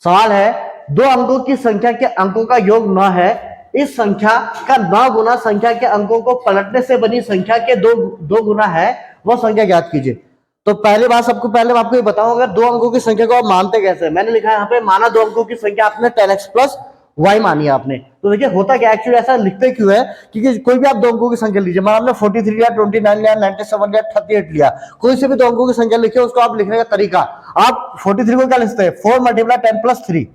सवाल है दो अंकों की संख्या के अंकों का योग 9 है, इस संख्या का 9 गुना संख्या के अंकों को पलटने से बनी संख्या के दो गुना है, वह संख्या ज्ञात कीजिए। तो पहले बात सबको पहले मैं आपको ये बताऊं, अगर दो अंकों की संख्या को आप मानते कैसे, मैंने लिखा है यहाँ पे माना दो अंकों की संख्या आपने 10x प्लस y मानी है आपने। तो देखिए होता क्या एक्चुअली ऐसा लिखते क्यों है, क्योंकि कोई भी आप दो अंकों की संख्या लीजिए, मान आपने 43 लिया, 29 लिया, 97 लिया, 38 लिया, कोई से भी दो अंकों की संख्या लिखिए, उसको आप लिखने का तरीका, आप 43 को क्या लिख सकते हैं 4 मल्टीप्लाई 10 प्लस 3,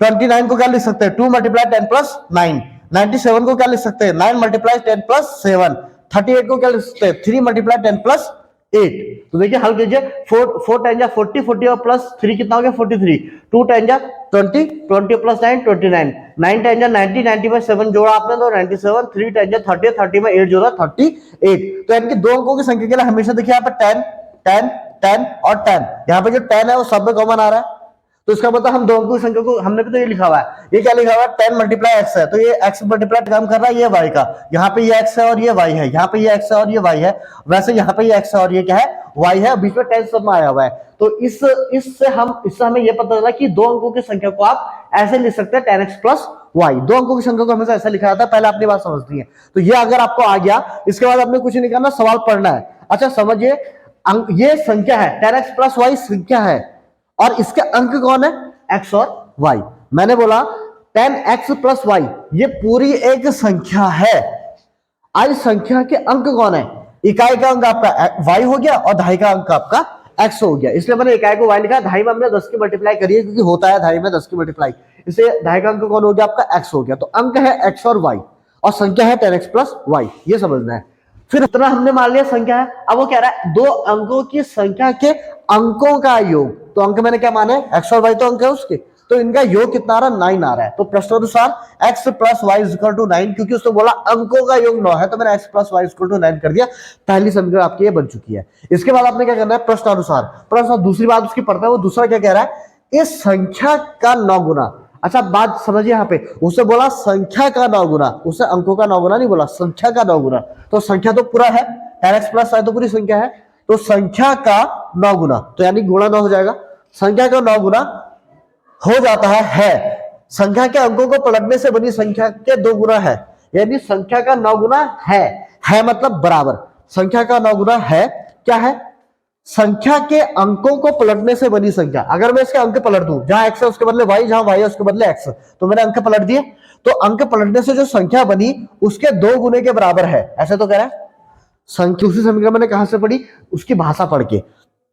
29 को क्या लिख सकते हैं 2 मल्टीप्लाई 10 प्लस 9, 97 को क्या लिख सकते हैं 9 मल्टीप्लाई 10 प्लस 7, 38 को क्या लिख सकते हैं 3 मल्टीप्लाई 10 प्लस 8। तो देखिए हल कीजिए, 4 टाइम जा 40, 40 और प्लस 3 कितना हो गया 43, 2 टाइम जा 20, 20 प्लस 9 29, 9 टाइम जा 90, 90 में 7 जोड़ा आपने तो 97, 3 टाइम जा 30, 30 में 8 जोड़ा 38। तो यानी कि दो अंकों की संख्या के लिए हमेशा देखिए यहाँ पे 10 10 10 और 10, यहाँ पे जो 10 है वो सब में कॉमन आ रहा है, तो इसका मतलब हम दो अंकों की संख्या को, हमने भी तो ये लिखा हुआ है, ये क्या लिखा हुआ है 10 मल्टीप्लाई एक्स है, तो ये x मल्टीप्लाई काम कर रहा है ये y का, यहाँ पे ये x है और ये y है, यहाँ पे ये x है और ये y है, वैसे यहाँ पे ये x है और ये क्या है y है, बीच में 10 सब में आया हुआ है। तो इससे हमें ये पता चला कि दो अंकों की संख्या को आप ऐसे लिख सकते हैं 10x प्लस y, दो अंकों की संख्या को हमेशा ऐसा लिखा जाता है, पहले अपनी बात समझती है। तो ये अगर आपको आ गया, इसके बाद आपने कुछ नहीं करना, सवाल पढ़ना है। अच्छा समझिए, ये संख्या है 10x प्लस y संख्या है, और इसके अंक कौन है x और y। मैंने बोला 10x प्लस y ये पूरी एक संख्या है, आज संख्या के अंक कौन है, इकाई का अंक आपका y हो गया और दहाई का अंक आपका x हो गया, इसलिए मैंने इकाई को y लिखा, दहाई में हमने 10 की मल्टीप्लाई करी है क्योंकि होता है दहाई में 10 की मल्टीप्लाई, इसलिए दहाई का अंक कौन हो गया आपका x हो गया। तो अंक है x और y और संख्या है 10x प्लस y, ये समझना है। फिर इतना हमने मान लिया संख्या है, अब वो कह रहा है दो अंकों की संख्या के अंकों का योग, तो अंक मैंने क्या माने x और y तो अंक है उसके, तो इनका योग कितना आ रहा है 9 आ रहा है। तो प्रश्नानुसार x plus y is equal to 9, क्योंकि उसने बोला अंकों का योग 9 है, तो मैंने x plus y is equal to 9 कर दिया, पहली समीकरण आपकी ये बन चुकी है। इसके बाद आपने क्या करना है प्रश्नानुसार, प्रश्न दूसरी बात उसकी पढ़ता है, वो दूसरा क्या कह रहा है इस संख्या का 9 गुना। अच्छा बात समझिए, यहाँ पे उससे बोला संख्या का 9 गुना, उससे अंकों का 9 गुना नहीं बोला, संख्या का 9 गुना, तो संख्या तो पूरा है 10x प्लस y तो पूरी संख्या है, तो संख्या का 9 गुना, तो यानी गुणा 9 हो जाएगा, संख्या का 9 गुना हो जाता है संख्या के अंकों को पलटने से बनी संख्या के 2 गुना है, यानी संख्या का 9 गुना है मतलब बराबर, संख्या का 9 गुना है क्या है संख्या के अंकों को पलटने से बनी संख्या। अगर मैं इसके अंक पलट दूं, जहां x है उसके बदले y, जहां y है उसके बदले x, तो मैंने अंक पलट दिए, तो अंक पलटने से जो संख्या बनी उसके 2 गुने के बराबर है, ऐसे तो कह रहा है। संख्या दूसरी समीकरण मैंने कहां से पढ़ी, उसकी भाषा पढ़ के,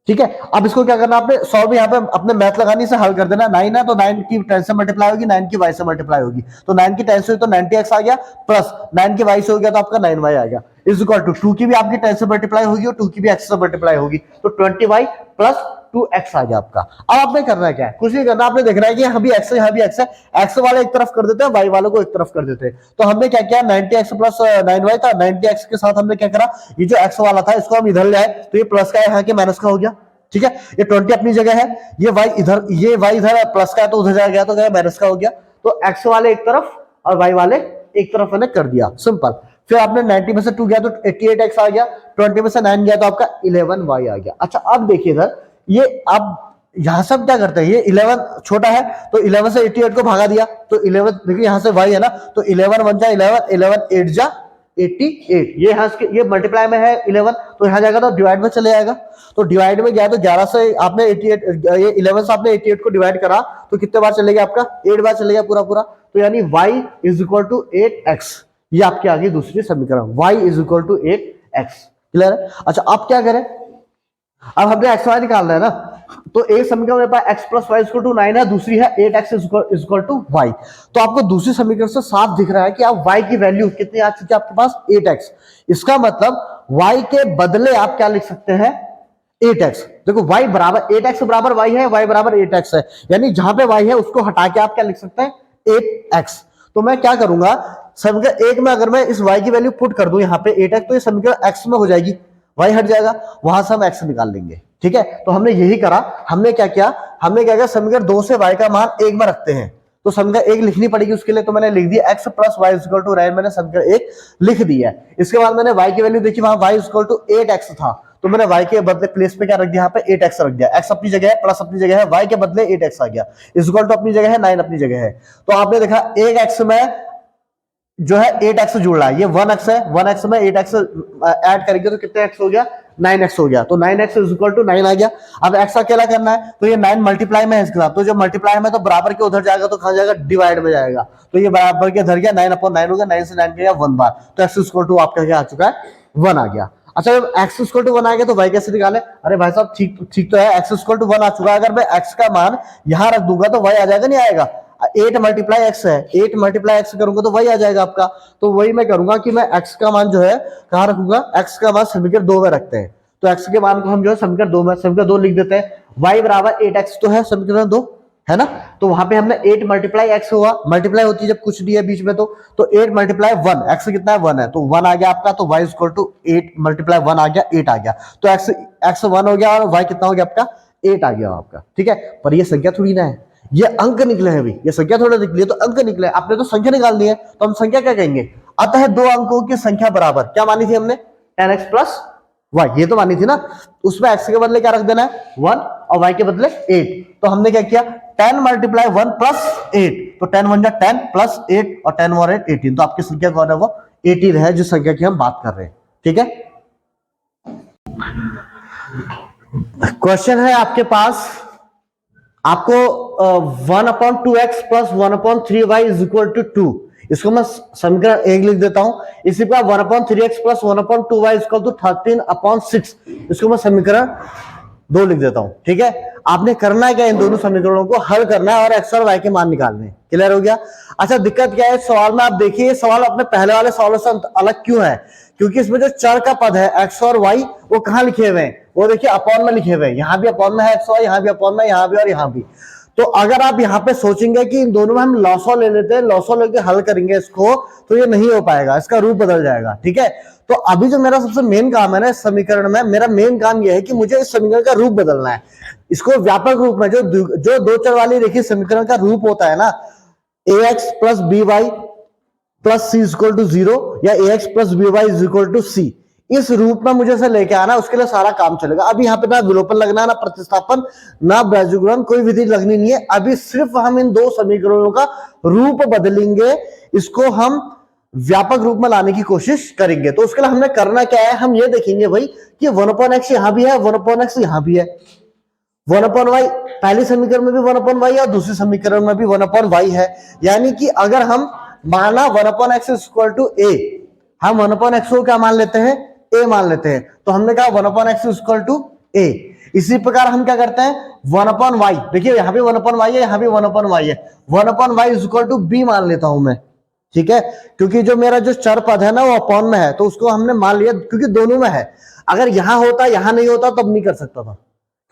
ठीक है। अब इसको क्या करना आपने सॉल्व, यहाँ पे अपने मैथ लगानी से हल कर देना, 9 है तो 9 की 10 से मल्टीप्लाई होगी, 9 की y से मल्टीप्लाई होगी, तो 9 की 10 से तो 90x आ गया, प्लस 9 की y से हो गया तो आपका 9y आ गया, इज इक्वल टू 2 की भी आपकी 10 से मल्टीप्लाई होगी और 2 की भी x से मल्टीप्लाई होगी, तो 20y प्लस 2x आ गया आपका। अब आपने करना है क्या है, कुछ नहीं करना, आपने देखना है कि यहाँ भी x है यहाँ भी x है, x वाले एक तरफ कर देते हैं, y वालों को एक तरफ कर देते हैं। तो हमने क्या किया 90x प्लस 9y था, 90x के साथ हमने क्या करा, ये जो x वाला था इसको हम इधर ले आए, तो ये प्लस का यहाँ के माइनस का हो गया, ठीक है। ये 20 अपनी जगह है, ये y इधर प्लस का है तो उधर जाएगा गया तो क्या माइनस का हो गया, तो x वाले एक तरफ और y वाले एक तरफ मैंने कर दिया, सिंपल। फिर आपने 90 में से 2 गया तो 88x आ गया, 20 में से 9 गया तो आपका 11y आ गया। अच्छा अब देखिए इधर, ये अब यहां से क्या करते हैं, ये 11 छोटा है तो 11 से 88 को भागा दिया, तो 11 देखिए यहां से y है ना, तो 11 1 जा 11, 11 8 जा 88, ये यहाँ ये मल्टीप्लाई में है 11, तो यहाँ जाएगा तो डिवाइड में चले जाएगा, तो डिवाइड में गया तो 11 से आपने 88, ये 11 से आपने 88 को डिवाइड करा तो कितने बार चलेगा आपका 8 बार चलेगा पूरा, तो यानी y is equal to 8x, ये आपकी आ गई दूसरी समीकरण, y is equal to 8x, clear है। अच्छा अब क्या करें, अब हमने x y निकालना है ना, तो एक समीकरण मेरे पास x plus Y equal to 9 है, दूसरी है 8x इक्वल टू y, तो आपको दूसरी समीकरण से साफ दिख रहा है कि आप y की वैल्यू कितनी आ चुकी है आपके पास 8x, इसका मतलब y के बदले आप क्या लिख सकते हैं 8x। देखो y बराबर 8x बराबर y है, y बराबर 8x है, यानी जहां पे y है उसको हटा के आप क्या लिख सकते हैं 8x। तो मैं क्या करूंगा, समीकरण 1 में अगर मैं इस y की वैल्यू पुट कर दूं यहाँ पे 8x, तो ये समीकरण x में हो जाएगी, y हट जाएगा, वहां से हम x निकाल लेंगे, ठीक है। तो हमने यही करा, हमने क्या किया समीकरण 2 से y का मान 1 में रखते हैं, तो समीकरण 1 लिखनी पड़ेगी उसके लिए, तो मैंने लिख दिया x plus Y equal to 9, मैंने समीकरण 1 लिख दिया है। इसके बाद मैंने y की वैल्यू देखी, वहां y इक्वल टू 8x था, तो मैंने y के बदले प्लेस पे क्या रख दिया, यहाँ पे 8x रख दिया, x अपनी जगह है, प्लस अपनी जगह है, y के बदले 8x आ गया, इक्वल टू अपनी जगह है, 9 अपनी जगह है। तो आपने देखा एक x में जो है 8x जुड़ रहा है, ये 1x है, 1x में 8x ऐड करेंगे तो कितने x हो गया, 9x हो गया। तो 9x इज इक्वल टू 9 आ गया। अब x अकेला करना है तो ये 9 मल्टीप्लाई में है इसके साथ, तो जब मल्टीप्लाई में तो बराबर के उधर जाएगा तो कहां जाएगा, डिवाइड में जाएगा। तो ये बराबर के इधर गया, 9/9 हो गया, 9 से 9 गया 1 बार, तो x इक्वल टू आपका क्या आ चुका है, 1 आ गया। अच्छा जब x इक्वल टू 1 आ गया तो y कैसे निकाले, अरे भाई साहब ठीक तो है, x इक्वल टू 1 आ चुका है, अगर मैं x का मान यहां रख दूंगा तो y आ जाएगा, नहीं आएगा, 8 मल्टीप्लाई एक्स है, 8 मल्टीप्लाई एक्स करूंगा तो वही आ जाएगा आपका। तो वही मैं करूंगा कि मैं x का मान जो है कहां रखूंगा, x का मान समीकरण 2 में रखते हैं, तो x के मान को हम जो है समीकरण 2 में समीकरण 2 लिख देते हैं, y बराबर 8x तो है समीकरण 2 है ना। तो वहां पे हमने 8 मल्टीप्लाई एक्स हुआ, मल्टीप्लाई होती है जब कुछ नहीं है बीच में, तो 8 मल्टीप्लाई 1, एक्स कितना है 1 है, तो 1 आ गया आपका, तो y इक्वल टू 8 मल्टीप्लाई 1 आ गया, 8 आ गया। तो x 1 हो गया और y कितना हो गया आपका, 8 आ गया आपका, ठीक है। पर ये संख्या थोड़ी ना है, ये अंक निकले हैं, अभी ये संख्या थोड़ा निकली है तो अंक निकले, आपने तो संख्या निकालनी है तो हम संख्या क्या कहेंगे, अतः दो अंकों की संख्या बराबर, क्या मानी थी हमने, 10x प्लस y, ये तो मानी थी ना, उसमें x के बदले क्या रख देना है 1 और y के बदले 8। तो हमने क्या किया, 10 मल्टीप्लाई 1 प्लस 8, तो 10 1 जा 10 प्लस 8 और 10 और 8 18, तो आपकी संख्या कौन है, वो 18 है, जिस संख्या की हम बात कर रहे हैं, ठीक है। क्वेश्चन है आपके पास, आपको 1/2x plus 1/3y is equal to 2, इसको मैं समीकरण 1 लिख देता हूं, इसी पर 1/3x plus 1/2y is equal to 13/6, इसको मैं समीकरण 2 लिख देता हूं, ठीक है। आपने करना है क्या, इन दोनों समीकरणों को हल करना है और x और y के मान निकालने हैं, क्लियर हो गया। अच्छा दिक्कत क्या है सवाल में, आप देखिए सवाल अपने पहले वाले सवालों से अलग क्यों है, क्योंकि इसमें जो चर का पद है x और y वो कहां लिखे हुए हैं, वो देखिए अपॉन में लिखे हुए हैं, यहां भी अपॉन में है x y, यहां भी अपॉन में, यहां भी और यहां भी। तो अगर आप यहां पे सोचेंगे कि इन दोनों में हम लॉसो ले लेते हैं, लॉसो लेके हल करेंगे इसको, तो ये नहीं हो पाएगा, इसका रूप बदल जाएगा, ठीक है। तो अभी जो मेरा सबसे मेन काम है ना इस समीकरण में, मेरा मेन काम यह है कि मुझे इस समीकरण का रूप बदलना है, इसको व्यापक रूप में, जो दो चर वाली रेखीय समीकरण का रूप होता है ना, ax plus b y plus c equal to 0 या ax plus b y is equal to c, इस रूप में मुझे से लेके आना, उसके लिए सारा काम चलेगा। अभी यहाँ पे ना विलोपन लगना, ना प्रतिस्थापन, ना ब्रजग्रहण, कोई विधि लगनी नहीं है, अभी सिर्फ हम इन दो समीकरणों का रूप बदलेंगे, इसको हम व्यापक रूप में लाने की कोशिश करेंगे। तो उसके लिए हमने करना क्या है, हम ये देखेंगे भाई कि 1/x यहां भी है, 1/x यहां भी है, 1/y पहली समीकरण में भी 1/y है और दूसरी समीकरण में भी 1/y है, यानी कि अगर हम माना 1/x इक्वल टू a, हम 1/x को क्या मान लेते हैं, a मान लेते हैं, तो हमने कहा 1/x इक्वल टू a। इसी प्रकार हम क्या करते हैं 1/y, देखिए यहां भी 1/y है, यहां भी 1/y है, 1/y इक्वल टू b मान लेता हूं मैं, ठीक है, क्योंकि जो मेरा जो चर पद है ना वो अपॉन में है, तो उसको हमने मान लिया क्योंकि दोनों में है, अगर यहां होता यहां नहीं होता तब नहीं कर सकता था,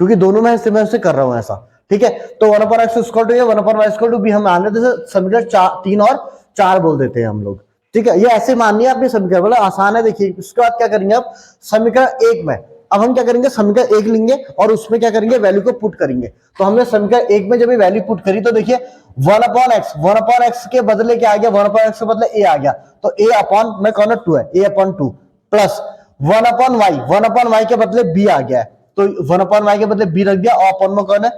क्योंकि दोनों में मैं उसे कर रहा हूं ऐसा, ठीक है। तो 1/x equal to 1/y equal to b हम मान लेते हैं, समीकरण 3 और 4 बोल देते हैं हम लोग, ठीक है। ये ऐसे माननी है अपनी समीकरण, मतलब आसान है। देखिए उसके बाद क्या करेंगे, अब समीकरण 1 में अब हम क्या करेंगे, समीकरण 1 लेंगे और उसमें क्या करेंगे, वैल्यू को पुट करेंगे। तो हमने समीकरण 1 में जब वैल्यू पुट करी तो देखिए 1/x के बदले क्या आ गया, 1/x के बदले a आ गया, तो a अपॉन में कौन है 2 है, a/2 प्लस 1/y के बदले b आ गया है, तो 1/y के बदले b रख दिया और अपॉन में कौन है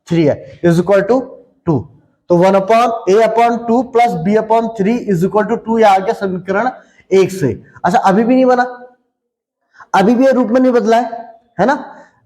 3 है, इज इक्वल टू 2, तो 1/a/2 प्लस b/3 इज इक्वल टू 2 आ गया समीकरण 1 से। अच्छा अभी भी नहीं बना, अभी भी ये रूप में नहीं बदला है ना,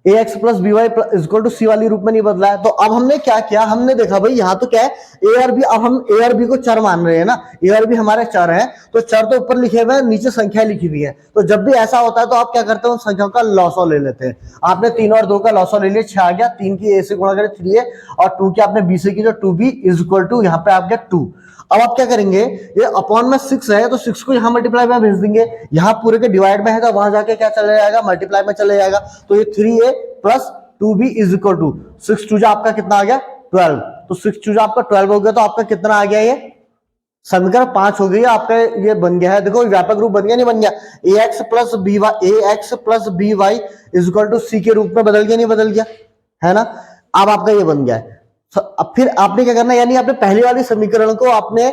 ax plus b y equal to c वाली रूप में नहीं बदला है। तो अब हमने क्या किया, हमने देखा भाई यहाँ तो क्या है ए और बी, अब हम ए और बी को चर मान रहे हैं ना, ए और बी हमारे चर हैं, तो चर तो ऊपर लिखे हुए हैं, नीचे संख्या लिखी हुई है, तो जब भी ऐसा होता है तो आप क्या करते हो, संख्याओं का लॉसो ले लेते हैं। आपने 3 और 2 का लॉसो ले लिया, 6 आ गया, 3 की ए से गुणा करे 3 है और 2 की आपने बी से की जो 2b इज इक्वल टू यहाँ पे आ गया 2। अब आप क्या करेंगे, ये अपॉन में 6 है तो 6 को यहां मल्टीप्लाई में भेज देंगे, यहां पूरे के डिवाइड में है तो वहां जाके क्या चले जाएगा, मल्टीप्लाई में चले जाएगा, तो ये 3a plus 2b is equal to 6 2 आपका कितना आ गया 12, तो 6 2 आपका 12 हो गया, तो आपका कितना आ गया, ये समीकरण 5 हो गई आपका, ये बन गया है। देखो व्यापक रूप बन गया नहीं बन गया, ax plus b y is equal to c के रूप में बदल गया नहीं बदल गया, है ना। अब आपका ये बन गया है, अब फिर आपने क्या करना है, यानी आपने पहली वाली समीकरण को आपने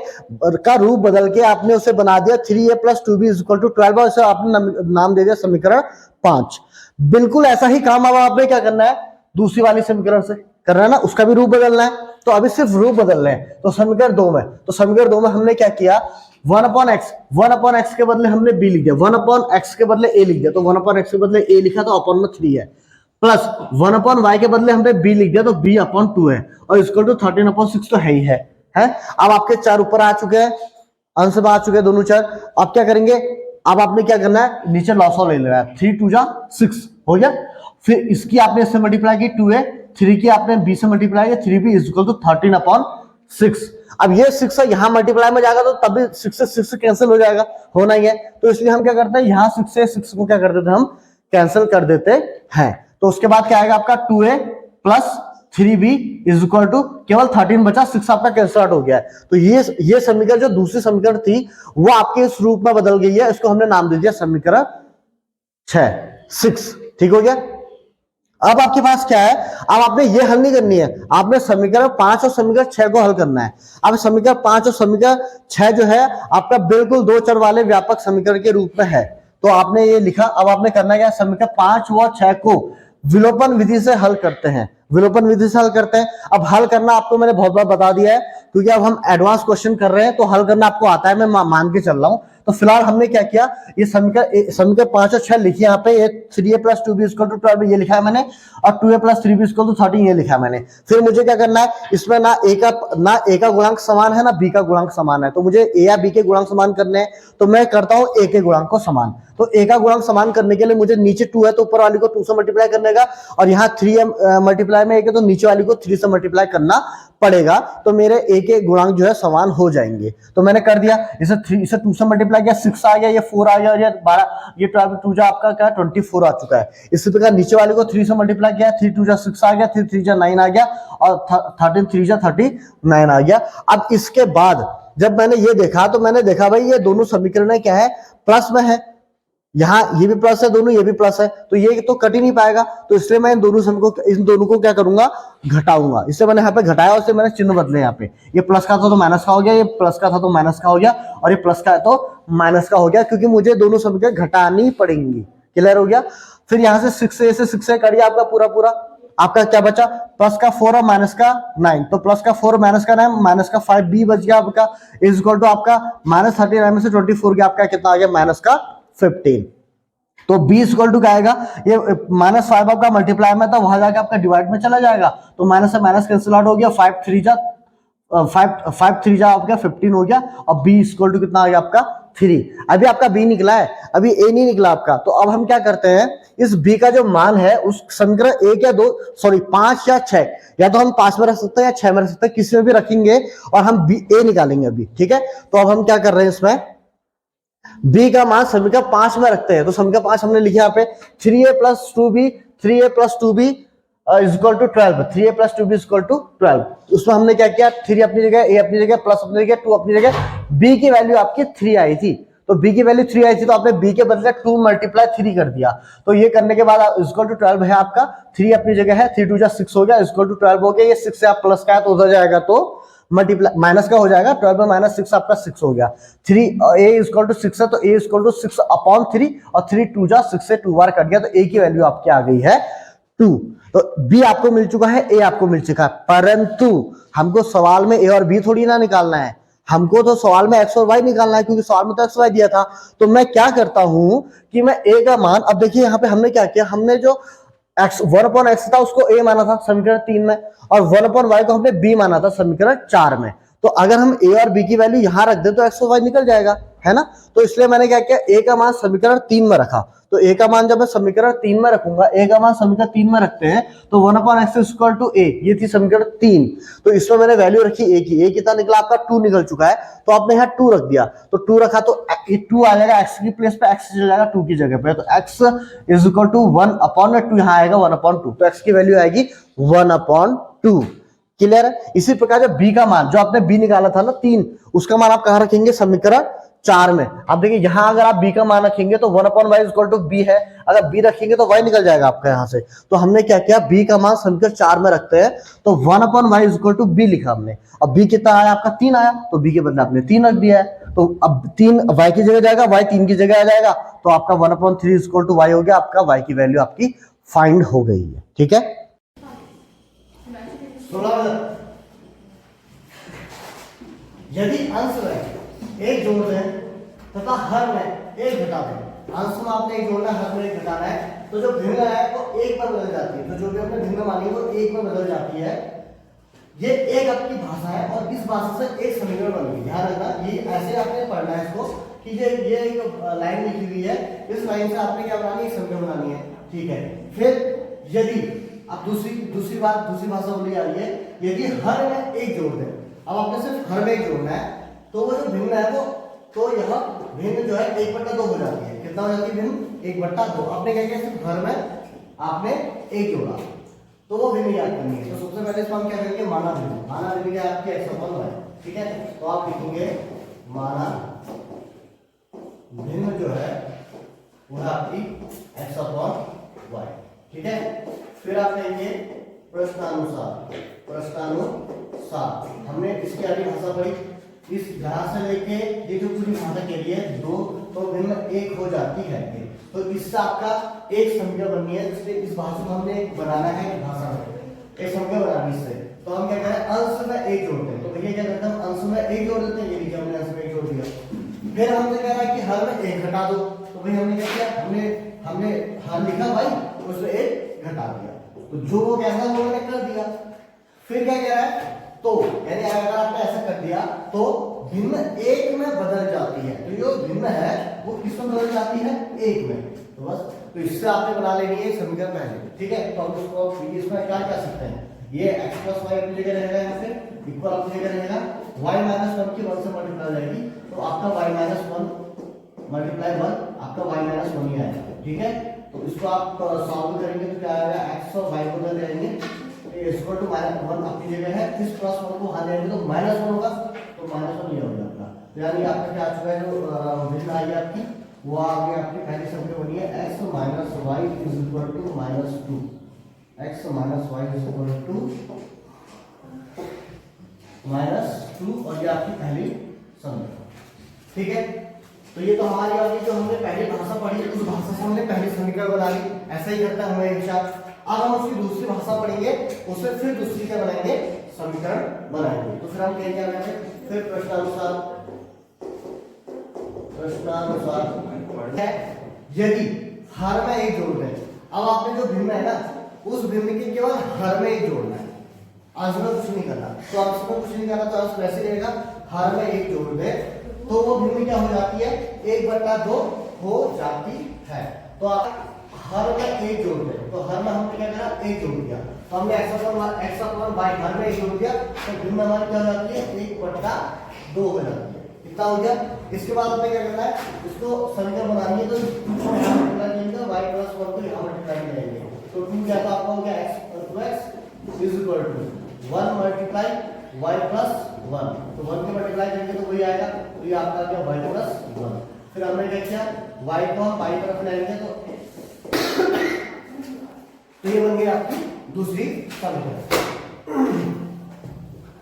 का रूप बदल के आपने उसे बना दिया 3a + 2b = 12 और इसे आपने नाम दे दिया समीकरण 5। बिल्कुल ऐसा ही काम अब आपने क्या करना है, दूसरी वाली समीकरण से करना है ना, उसका भी रूप बदलना है। तो अभी सिर्फ रूप बदलना है। तो समीकरण 2 में, हमने क्या किया, 1/x के बदले हमने b लिख दिया, 1/x के बदले a लिख दिया, तो 1/x के बदले a लिखा तो अपॉन में 3 है, प्लस 1/y के बदले हमने b लिख दिया तो b/2 है, और इसको तो 13/6 तो है ही है। अब आपके 4 ऊपर आ चुके हैं, अंश में आ चुके हैं दोनों 4। अब क्या करेंगे, अब आपने क्या करना है, नीचे लॉसो ले लेना है, 3 × 2 = 6 हो गया। फिर इसकी आपने इससे मल्टीप्लाई की 2a, 3 की आपने b से मल्टीप्लाई किया, 3b = 13/6। अब ये 6 है, यहां मल्टीप्लाई में जाएगा तो तभी 6 से 6 कैंसिल हो जाएगा, होना ही है। तो इसलिए हम क्या करते हैं, यहां 6 से 6 को क्या कर देते हैं, हम कैंसिल कर देते हैं। तो उसके बाद क्या आएगा आपका 2a + 3b = केवल 13 बचा, 6 आपका कैंसिल आउट हो गया है। तो ये समीकरण जो दूसरी समीकरण थी वो आपके इस रूप में बदल गई है, इसको हमने नाम दे दिया समीकरण 6। ठीक हो गया। अब आपके पास क्या है, अब आपने ये हल नहीं करनी है, आपने समीकरण 5 और समीकरण 6 को हल करना है। अब समीकरण 5 और समीकरण 6 जो है आपका बिल्कुल 2 चर वाले व्यापक समीकरण के रूप में है। तो आपने ये लिखा। अब आपने करना क्या, समीकरण 5 व 6 को विलोपन विधि से हल करते हैं, विलोपन विधि से हल करते हैं। अब हल करना आपको मैंने बहुत बार बता दिया है, क्योंकि अब हम एडवांस क्वेश्चन कर रहे हैं तो हल करना आपको आता है, मैं मान के चल रहा हूं। तो फिलहाल हमने क्या किया, ये समीकरण 5 और 6 लिखिए, यहाँ पे 3a + 2b = 12 ये लिखा है मैंने, और 2a + 3b = 13 ये लिखा है मैंने। फिर मुझे क्या करना है, इसमें ना a का गुणांक समान है ना b का गुणांक समान है, तो मुझे a या b के गुणांक समान करने हैं। तो मैं करता हूं a के गुणांक को समान। तो a का गुणांक समान करने के लिए मुझे नीचे 2 है तो ऊपर वाली को 2 से मल्टीप्लाई करने का, और यहाँ 3 मल्टीप्लाई में 1 है तो नीचे वाली को 3 से मल्टीप्लाई करना पड़ेगा। तो मेरे a के गुणांक जो है समान हो जाएंगे। तो मैंने कर दिया, इसे 2 से मल्टीप्लाई किया, 6 आ गया, ये 4 आ गया, और ये 12, ये 12 2 जा आपका क्या 24 आ चुका है। इसी प्रकार नीचे वाले को 3 से मल्टीप्लाई किया, 3 2 जा 6 आ गया, 3 3 जा 9 आ गया, और 13 3 जा 39 आ गया। अब इसके बाद जब मैंने ये देखा तो मैंने देखा भाई ये दोनों समीकरण क्या है, प्लस में है, यहाँ ये भी प्लस है, दोनों ये भी प्लस है, तो ये तो कट ही नहीं पाएगा। तो इसलिए मैं इन दोनों को क्या करूंगा, घटाऊंगा। इससे मैंने यहाँ पे घटाया, उससे मैंने चिन्ह बदले। यहाँ पे ये प्लस का था तो माइनस का हो गया, ये प्लस का था तो माइनस का हो गया, और ये प्लस का है तो माइनस का हो गया, क्योंकि मुझे दोनों समीकरण घटानी पड़ेंगी। क्लियर हो गया। फिर यहाँ से 6 से करिए, आपका पूरा आपका क्या बचा, प्लस का 4 और माइनस का 9, तो प्लस का 4 माइनस का 9, माइनस का 5 b बच गया आपका, = आपका -39 में से 24 गया, आपका कितना आ गया, -15। तो b = क्या आएगा, ये -5 आपका मल्टीप्लाई में था, वहां जाके आपका डिवाइड में चला जाएगा, तो माइनस से माइनस कैंसिल आउट हो गया, 5 3 जा आपका 15 हो गया, और b = कितना आ गया आपका 3। अभी आपका b निकला है, अभी a नहीं निकला आपका। तो अब हम क्या करते हैं, इस b का जो मान है उस समीकरण 1 या 2 सॉरी 5 या 6, या तो हम 5 में रख सकते हैं या 6 में रख सकते हैं, किसी में भी रखेंगे, और हम a निकालेंगे अभी। ठीक है। तो अब हम क्या कर रहे हैं, इसमें b का मान समीकरण 5 में रखते हैं। तो समीकरण 5 हमने लिखा यहाँ पे 3a + 2b = 12, 3a + 2b = 12। उसमें हमने क्या किया, 3 अपनी जगह, a अपनी जगह, प्लस अपनी जगह, 2 अपनी जगह, b की वैल्यू आपकी 3 आई थी। तो b की वैल्यू 3 आई थी, तो आपने b के बदले 2 × 3 कर दिया। तो ये करने के बाद = 12 है आपका, 3 अपनी जगह है, 3 2 जा 6 हो गया, = 12 हो गया। ये 6 से आप प्लस का है तो उधर जाएगा तो मल्टीप्लाई माइनस का हो जाएगा, 12 में -6 आपका 6 हो गया। 3 a = 6 है तो a = 6/3, और 3 2 जा 6 से 2 बार कट गया, तो a की वैल्यू आपकी आ गई है 2। तो b आपको मिल चुका है, a आपको मिल चुका है, परंतु हमको सवाल में a और b थोड़ी ना निकालना है, हमको तो सवाल में x और y निकालना है, क्योंकि सवाल में तो x y दिया था। तो मैं क्या करता हूं कि मैं a का मान, अब देखिए यहाँ पे हमने क्या किया, हमने जो 1/x था उसको a माना था समीकरण 3 में, और 1/y को हमने b माना था समीकरण 4 में। तो अगर हम a और b की वैल्यू यहां रख दें तो x और y निकल जाएगा, है ना। तो इसलिए मैंने क्या किया, a का मान समीकरण 3 में रखा। तो a का मान जब मैं समीकरण 3 में रखूंगा, a का मान समीकरण 3 में रखते हैं, तो 1/x = a, ये थी समीकरण 3। तो इसमें मैंने वैल्यू रखी a की, a कितना निकला आपका 2 निकल चुका है। तो आपने यहाँ 2 रख दिया, तो 2 रखा तो ये 2 आ जाएगा x की प्लेस पे, x चल जाएगा 2 की जगह पे, तो x = 1/2 यहाँ आएगा 1/2, तो x की वैल्यू आएगी 1/2। क्लियर है। इसी प्रकार जब b का मान, जो आपने b निकाला था ना 3, उसका मान आप कहां रखेंगे, समीकरण 4 में। अब देखिए यहाँ अगर आप b का मान रखेंगे तो 1/y इक्वल टू b है, अगर b रखेंगे तो y निकल जाएगा आपका यहाँ से। तो हमने क्या किया, b का मान समीकरण 4 में रखते हैं, तो 1/y इक्वल टू b लिखा हमने। अब b कितना आया आपका 3 आया, तो b के बदले आपने 3 रख दिया है, तो अब 3 y की जगह जाएगा, y 3 की जगह आ जाएगा, तो आपका 1/3 इक्वल टू y हो गया, आपका y की वैल्यू आपकी फाइंड हो गई है। ठीक है, 16 यदि अंश में एक जोड़ दें तथा हर में एक घटा दें, अंश में आपने एक जोड़ना है, हर में एक घटाना है, तो जो भिन्न है वो एक पर बदल जाती है, तो जो भी आपने भिन्न मानी है वो एक में बदल जाती है। ये एक आपकी भाषा है और इस भाषा से एक समीकरण बन गई। ध्यान रखना, ये ऐसे आपने पढ़ना है इसको कि ये एक लाइन लिखी हुई है, इस लाइन से आपने क्या बनानी है, एक समीकरण बनानी है। ठीक है, फिर यदि अब दूसरी भाषा बोली जा रही है, यदि हर में एक जोड़ दें, अब आपने सिर्फ हर में एक जोड़ना है, तो वो जो भिन्न है वो, तो यह भिन्न जो है 1/2 हो जाती है। कितना हो जाती है भिन्न, 1/2। आपने क्या किया, सिर्फ हर में आपने एक जोड़ा, तो वो भिन्न याद करनी है। तो सबसे पहले इसको हम क्या करेंगे, माना भिन्न। माना भिन्न क्या है आपकी x/y, ठीक है, तो आप लिखेंगे माना भिन्न जो है वो है आपकी x/y। ठीक है, फिर आप कहेंगे प्रश्नानुसार। हमने इसकी आगे भाषा पढ़ी, इस यहाँ से लेके ये जो पूरी भाषा के लिए 2 तो भिन्न 1 हो जाती है, तो इससे आपका एक समीकरण बननी है, इसलिए इस भाषा को हमने बनाना है भाषा में एक समीकरण बनानी इससे। तो हम क्या करें, अंश में एक जोड़ते हैं, तो भैया क्या करते हैं, अंश में एक जोड़ देते हैं, ये लीजिए हमने अंश में एक जोड़ दिया। फिर हमने कह रहा है कि हर में एक घटा दो, तो भाई हमने क्या किया, हमने हर लिखा भाई, उसमें एक घटा दिया, तो जो वो क्या था वो मैंने कर दिया। फिर क्या कह रहा है, तो यानी अगर आपने ऐसा कर दिया तो भिन्न एक में बदल जाती है, तो जो भिन्न है वो किसमें बदल जाती है, एक में। तो बस, तो इससे आपने बना लेनी है समीकरण पहले। ठीक है, तो हम इसको इसमें क्या कर सकते हैं, ये x+y अपनी जगह रहेगा, यहाँ पे इक्वल अपनी जगह रहेगा, y-1 की 1 से मल्टीप्लाई जाएगी, तो आपका y-1 मल्टीप्लाई 1 आपका y-1 ही आएगा। ठीक है, तो इसको आप सॉल्व करेंगे तो क्या आएगा, x और y को बदल देंगे, इक्वल टू -1 अपनी जगह है, इस +1 को वहां देंगे तो -1 होगा, तो -1 ये हो जाएगा। यानी आपका क्या आ चुका है, जो भिन्न आई है आपकी वो आगे आपकी पहली समीकरण बनी है x - y = -2, x - y = -2 और ये आपकी पहली समीकरण। ठीक है, तो ये तो हमारी वाली जो हमने पहली भाषा पढ़ी उस भाषा से हमने पहली समीकरण बना ली। ऐसा ही करता है हमारे विचार। अब हम उसकी दूसरी भाषा पढ़ेंगे, उससे फिर दूसरी क्या बनाएंगे, समीकरण बनाएंगे। तो फिर हम क्या करेंगे, फिर प्रश्नानुसार है, यदि हर में एक जोड़ दें। अब आपने जो भिन्न है ना, उस भिन्न के केवल हर में एक जोड़ना है, अंश में कुछ नहीं करना। तो अंश में कुछ नहीं करना तो अंश वैसे रहेगा, हर में एक जोड़ दे तो वो भिन्न क्या हो जाती है, 1/2 हो जाती है। तो आप हर में एक जोड़ दे, तो हर में हमने क्या करा, एक जोड़ दिया, तो हमने x/y हर में एक जोड़ दिया, तो भिन्न हमारी क्या हो जाती है, 1/2 हो जाती है। कितना हो गया, इसके बाद हमें क्या करना है, इसको समीकरण बनानी है, तो यहाँ मल्टीप्लाई करेंगे, y+1 को यहाँ मल्टीप्लाई करेंगे, तो 2 क्या था आपका हो गया, x = 1 मल्टीप्लाई y+1, तो 1 के मल्टीप्लाई करेंगे तो वही आएगा, तो ये आपका क्या, y+1। फिर हमने क्या किया, y को हम y तरफ लाएंगे, तो ये बन गई आपकी दूसरी समीकरण।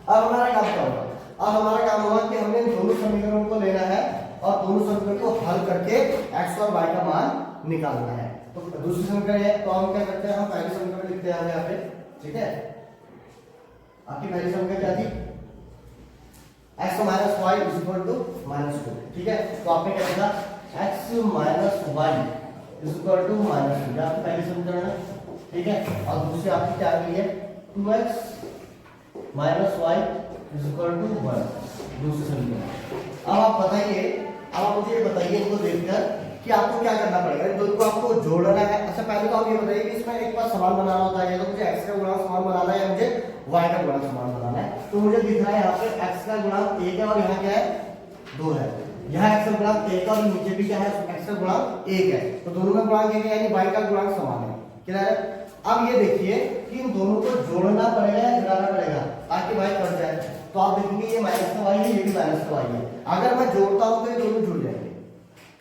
अब हमारा काम क्या होगा, अब हमारा काम होगा कि हमने दोनों समीकरणों को लेना है और दोनों समीकरण को हल करके x और y का मान निकालना है। तो दूसरी समीकरण है, तो हम क्या करते हैं, हम पहली समीकरण लिखते हैं यहाँ पे। ठीक है, आपकी पहली समीकरण क्या थी, x - y = -2। ठीक है, तो आपने क्या लिखा, x - y = -2, आपकी पहली समीकरण है। ठीक है, और दूसरी आपकी क्या आ गई है, 2x - y = 1, दूसरी समीकरण। अब आप बताइए, अब आप मुझे ये बताइए इनको देखकर कि आपको क्या करना पड़ेगा, इन दोनों को आपको जोड़ना है। अच्छा, पहले तो आप ये बताइए कि इसमें एक बार समान बनाना होता है, या तो मुझे x का गुणांक समान बनाना है या मुझे y का गुणांक समान बनाना है। तो मुझे दिख रहा है यहाँ पे x का गुणांक 1 है और यहाँ क्या है, 2 है। यहाँ x का गुणांक 1 है और नीचे भी क्या है, x का गुणांक 1 है, तो दोनों का गुणांक 1 है, यानी y का गुणांक समान है। कितना है, अब ये देखिए कि इन दोनों को जोड़ना पड़ेगा या घटाना पड़ेगा ताकि y कट जाए। तो आप देखेंगे ये माइनस का y है, ये भी माइनस का y है। अगर मैं जोड़ता हूं तो ये दोनों जुड़ जाएंगे,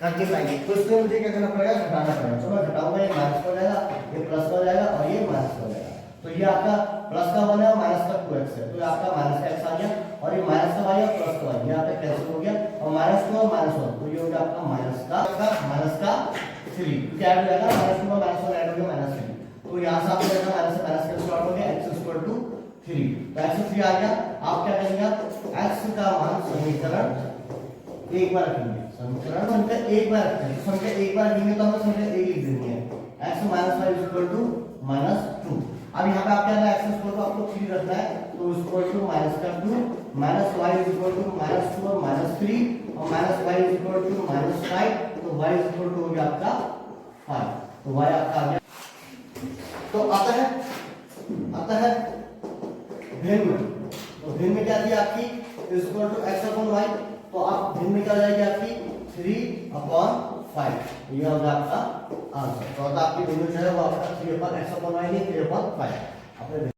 करके पाएंगे। तो इसलिए मुझे क्या करना पड़ेगा, घटाना पड़ेगा। तो मैं घटाऊंगा, ये माइनस हो जाएगा, ये प्लस हो जाएगा और ये माइनस हो जाएगा। तो ये आपका प्लस का 1 है और माइनस का 2x है, तो ये आपका माइनस का x आ गया और ये माइनस का y और प्लस का y, ये यहाँ पे कैंसिल हो गया और माइनस 2 और माइनस 1, तो ये हो गया आपका माइनस का 3, क्या ऐड हो जाएगा, माइनस 2 और माइनस 1 ऐड हो गया माइनस 3। तो यहाँ से आपको देखा माइनस से माइनस का स्क्वायर हो गया, x इक्वल टू 3, तो x 3 आ गया। आप क्या करेंगे, x का मान समीकरण एक बार रखेंगे, समीकरण संख्या एक बार रखते हैं, संख्या एक बार रखेंगे तो हमें संख्या एक लिख देनी है, x minus 5 equal to minus 2। अब यहाँ पे आप क्या है, x इक्वल टू आपको 3 रखना है, तो इक्वल टू माइनस का 2 minus y equal to minus 2 और माइनस 3 और minus y equal to minus 5, तो y इक्वल टू हो गया आपका 5, तो y आपका आ गया। तो आता है भिन्न, तो भिन्न में क्या थी आपकी equal to x upon y, तो आप भिन्न में क्या हो जाएगी आपकी 3/5, ये होगा आपका आंसर। तो आपकी भिन्न जो है वो आपका 3/x अपॉन y नहीं 3/5 आपने